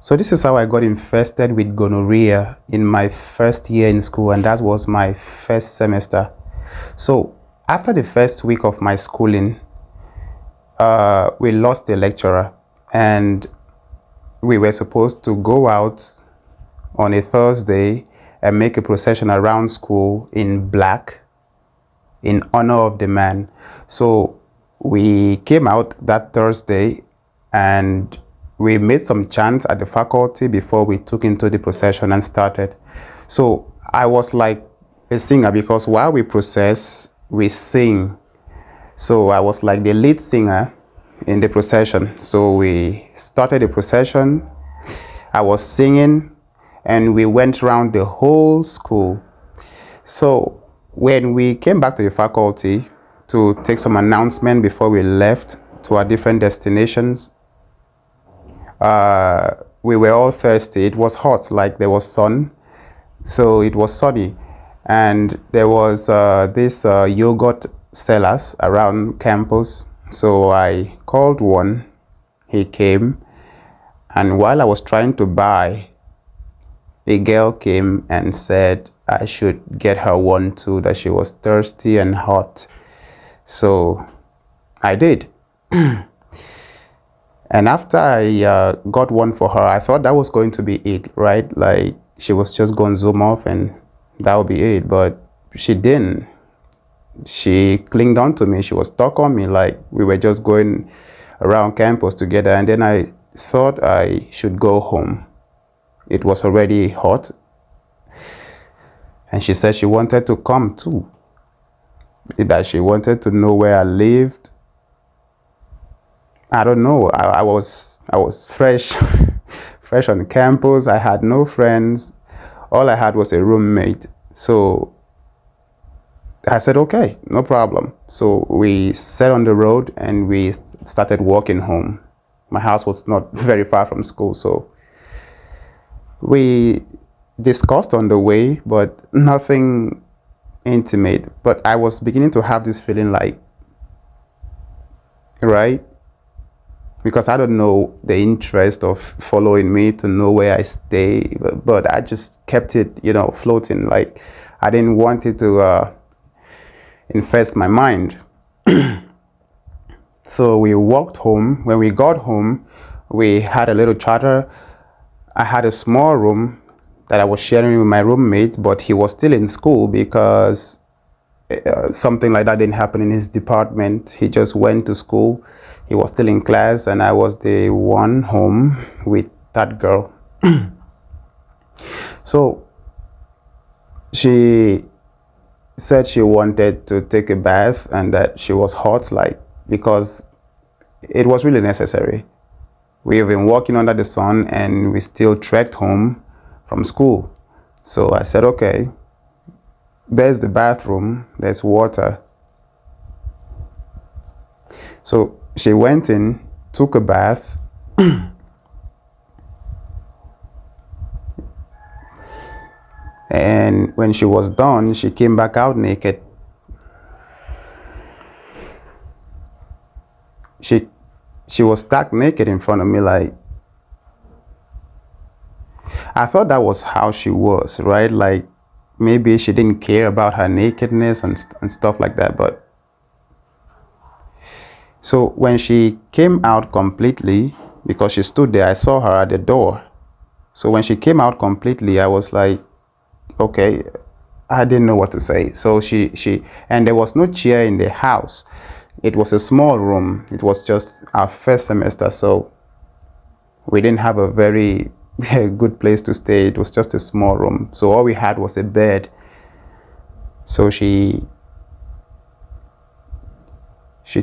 So this is how I got infested with gonorrhea in my first year in school, and that was my first semester. So after the first week of my schooling, we lost a lecturer, and we were supposed to go out on a Thursday and make a procession around school in black in honor of the man. So we came out that Thursday and we made some chants at the faculty before we took into the procession and started. So I was like a singer because while we process, we sing. So I was like the lead singer in the procession. So we started the procession, I was singing, and we went around the whole school. So when we came back to the faculty to take some announcement before we left to our different destinations, we were all thirsty. It was hot, like there was sun, so it was sunny, and there was this yogurt sellers around campus. So I called one, he came, and while I was trying to buy, a girl came and said I should get her one too, that she was thirsty and hot. So I did. And after I got one for her, I thought that was going to be it, right? Like she was just going to zoom off and that would be it. But she didn't. She clinged on to me. She was stuck on me, like we were just going around campus together. And then I thought I should go home. It was already hot. And she said she wanted to come too. That she wanted to know where I lived. I don't know. I was fresh, fresh on campus. I had no friends. All I had was a roommate. So I said, okay, no problem. So we set on the road and we started walking home. My house was not very far from school, so we discussed on the way, but nothing intimate. But I was beginning to have this feeling like, right? Because I don't know the interest of following me to know where I stay, but I just kept it, floating. Like I didn't want it to infest my mind. So we walked home. When we got home, we had a little chatter. I had a small room that I was sharing with my roommate, but he was still in school because something like that didn't happen in his department. He just went to school. He was still in class, and I was the one home with that girl. So she said she wanted to take a bath and that she was hot, like because it was really necessary. We have been walking under the sun and we still trekked home from school. So I said, okay, there's the bathroom, there's water. So she went in, took a bath, and when she was done, she came back out naked. She was stark naked in front of me, like I thought that was how she was, right? Like maybe she didn't care about her nakedness and stuff like that. But so when she came out completely, because she stood there, I saw her at the door. So when she came out completely, I was like, okay, I didn't know what to say. So and there was no chair in the house. It was a small room. It was just our first semester, so we didn't have a very good place to stay. It was just a small room. So all we had was a bed. So she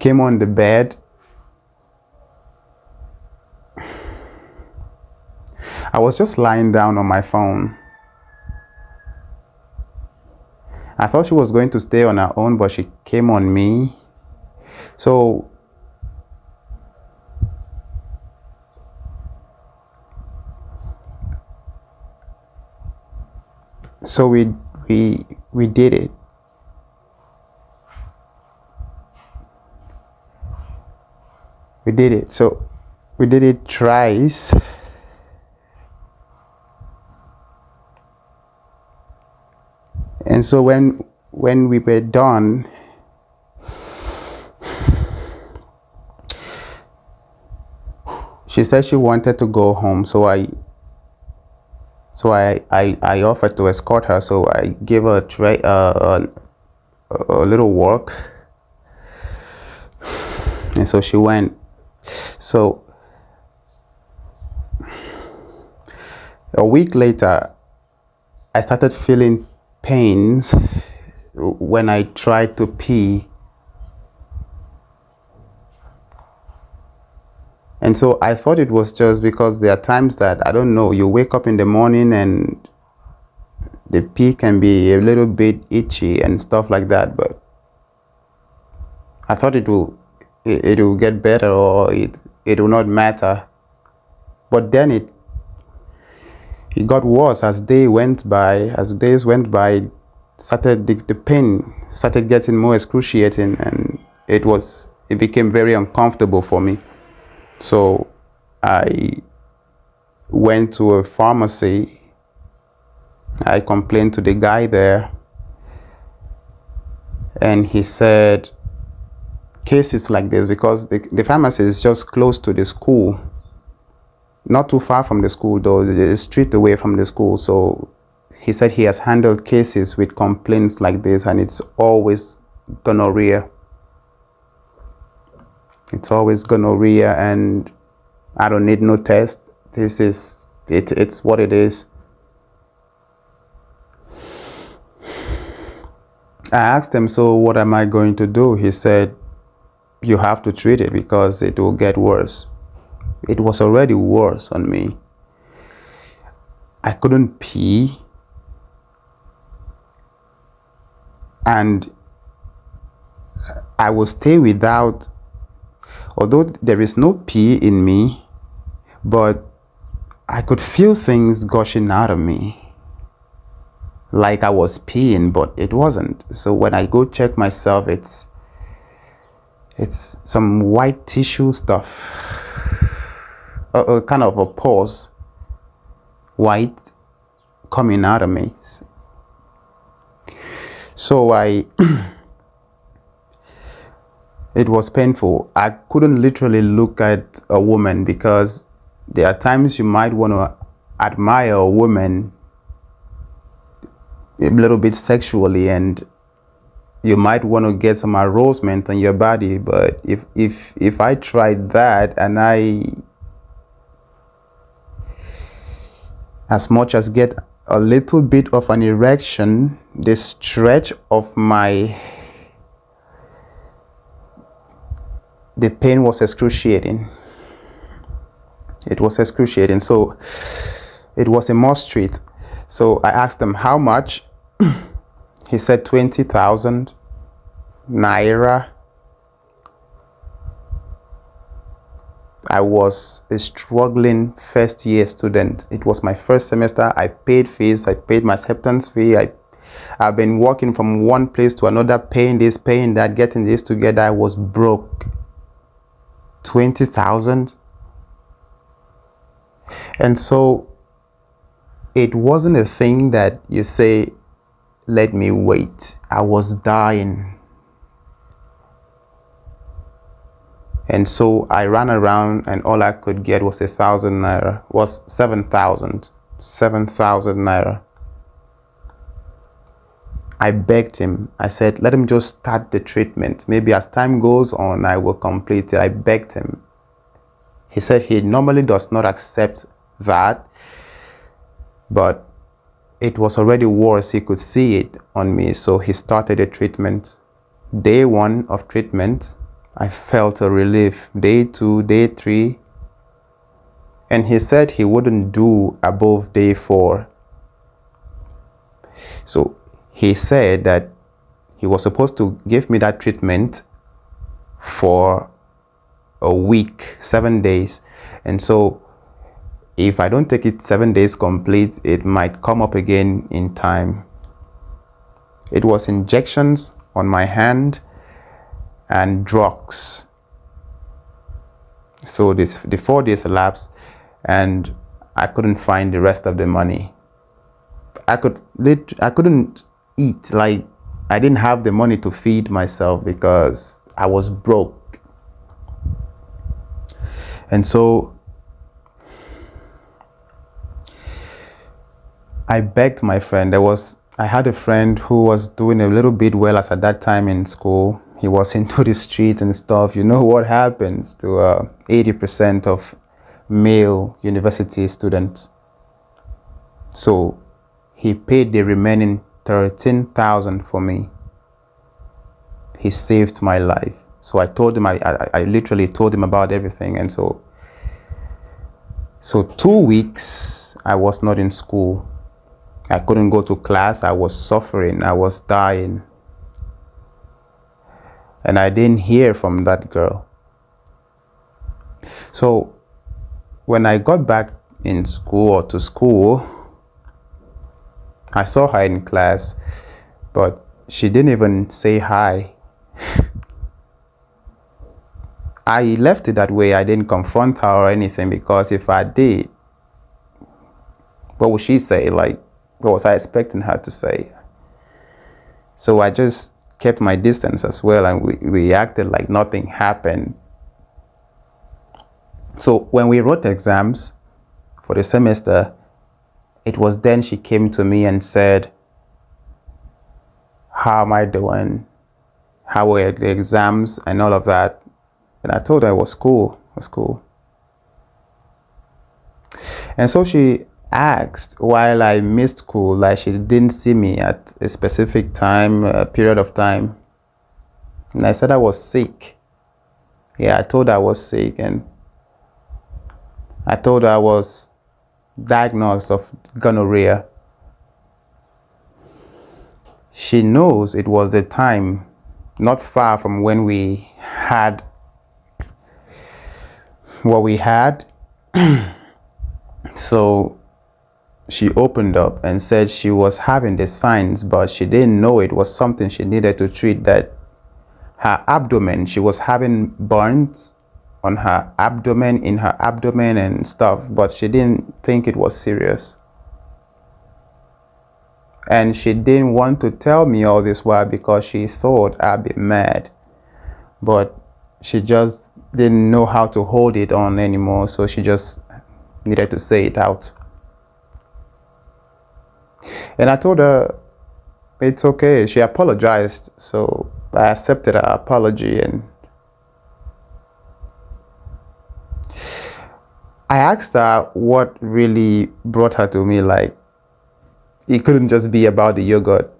came on the bed. I was just lying down on my phone. I thought she was going to stay on her own, but she came on me. So we did it. We did it. So we did it thrice. And so when we were done, she said she wanted to go home, so I offered to escort her. So I gave her a little walk, and so she went. So a week later, I started feeling pains when I tried to pee. And so I thought it was just because there are times that, I don't know, you wake up in the morning and the pee can be a little bit itchy and stuff like that. But I thought it will get better, or it will not matter. But then it got worse as days went by. Started the pain started getting more excruciating, and it became very uncomfortable for me. So I went to a pharmacy. I complained to the guy there, and he said cases like this, because the pharmacy is just close to the school, not too far from the school though, a street away from the school. So he said he has handled cases with complaints like this, and it's always gonorrhea. It's always gonorrhea, and I don't need no test. This is it. It's what it is. I asked him, so what am I going to do? He said, you have to treat it because it will get worse. It was already worse on me. I couldn't pee, and I will stay without, although there is no pee in me, but I could feel things gushing out of me, like I was peeing, but it wasn't. So when I go check myself, it's some white tissue stuff, a kind of a pus, white, coming out of me. So it was painful. I couldn't literally look at a woman, because there are times you might want to admire a woman a little bit sexually, and you might want to get some arousement on your body. But if I tried that, and I as much as get a little bit of an erection, the stretch of the pain was excruciating. It was excruciating. So it was a must treat. So I asked him how much. He said 20,000 naira. I was a struggling first year student. It was my first semester. I paid fees. I paid my acceptance fee. I've been working from one place to another, paying this, paying that, getting this together. I was broke. 20,000. And so it wasn't a thing that you say, let me wait. I was dying. And so I ran around, and all I could get was 1,000 naira, was 7,000 naira. I begged him. I said, let him just start the treatment. Maybe as time goes on, I will complete it. I begged him. He said he normally does not accept that, but it was already worse. He could see it on me, so he started the treatment. Day 1 of treatment, I felt a relief. Day 2, day 3, and he said he wouldn't do above day 4. So he said that he was supposed to give me that treatment for a week, 7 days. And so if I don't take it 7 days complete, it might come up again in time. It was injections on my hand and drugs. So the 4 days elapsed, and I couldn't find the rest of the money. I couldn't eat. Like, I didn't have the money to feed myself because I was broke. And so I begged my friend. I had a friend who was doing a little bit well as at that time in school. He was into the street and stuff. You know what happens to 80% of male university students. So he paid the remaining 13,000 for me. He saved my life. So I told him, I literally told him about everything. And so 2 weeks I was not in school. I couldn't go to class. I was suffering. I was dying. And I didn't hear from that girl. So when I got back in school or to school, I saw her in class, but she didn't even say hi. I left it that way. I didn't confront her or anything, because if I did, what would she say? Like, what was I expecting her to say? So I just kept my distance as well, and we acted like nothing happened. So when we wrote exams for the semester, it was then she came to me and said, how am I doing? How were the exams and all of that? And I told her it was cool. It was cool. And so she asked, while I missed school, like she didn't see me at a specific time, a period of time. And I said I was sick. Yeah, I told her I was sick, and I told her I was diagnosed of gonorrhea. She knows it was a time not far from when we had what we had. So she opened up and said she was having the signs, but she didn't know it was something she needed to treat. That her abdomen, she was having burns on her abdomen, in her abdomen and stuff, but she didn't think it was serious. And she didn't want to tell me all this while because she thought I'd be mad. But she just didn't know how to hold it on anymore, so she just needed to say it out. And I told her it's okay. She apologized, so I accepted her apology. And I asked her what really brought her to me. Like, it couldn't just be about the yogurt.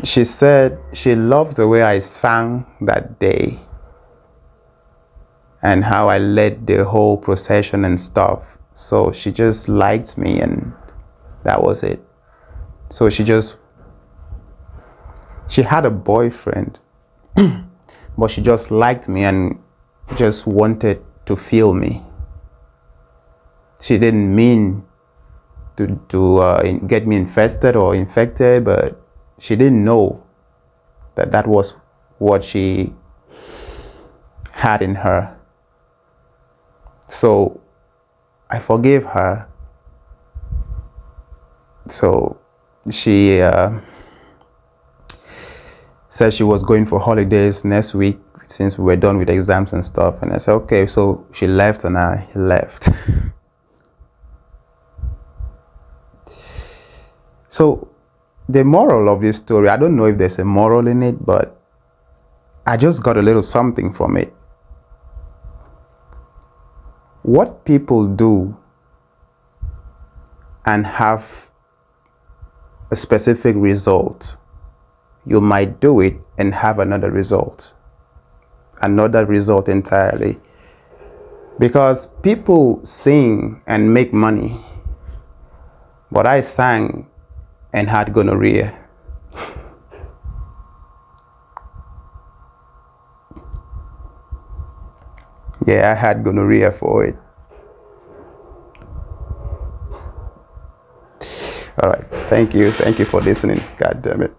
She said she loved the way I sang that day and how I led the whole procession and stuff. So she just liked me, and that was it. So she had a boyfriend, but she just liked me and just wanted to feel me. She didn't mean to get me infested or infected, but she didn't know that that was what she had in her. So I forgave her. So she said she was going for holidays next week since we were done with exams and stuff. And I said, okay. So she left and I left. So the moral of this story, I don't know if there's a moral in it, but I just got a little something from it. What people do and have a specific result, you might do it and have another result entirely. Because people sing and make money, but I sang and had gonorrhea. Yeah, I had gonorrhea for it. All right. Thank you for listening. God damn it.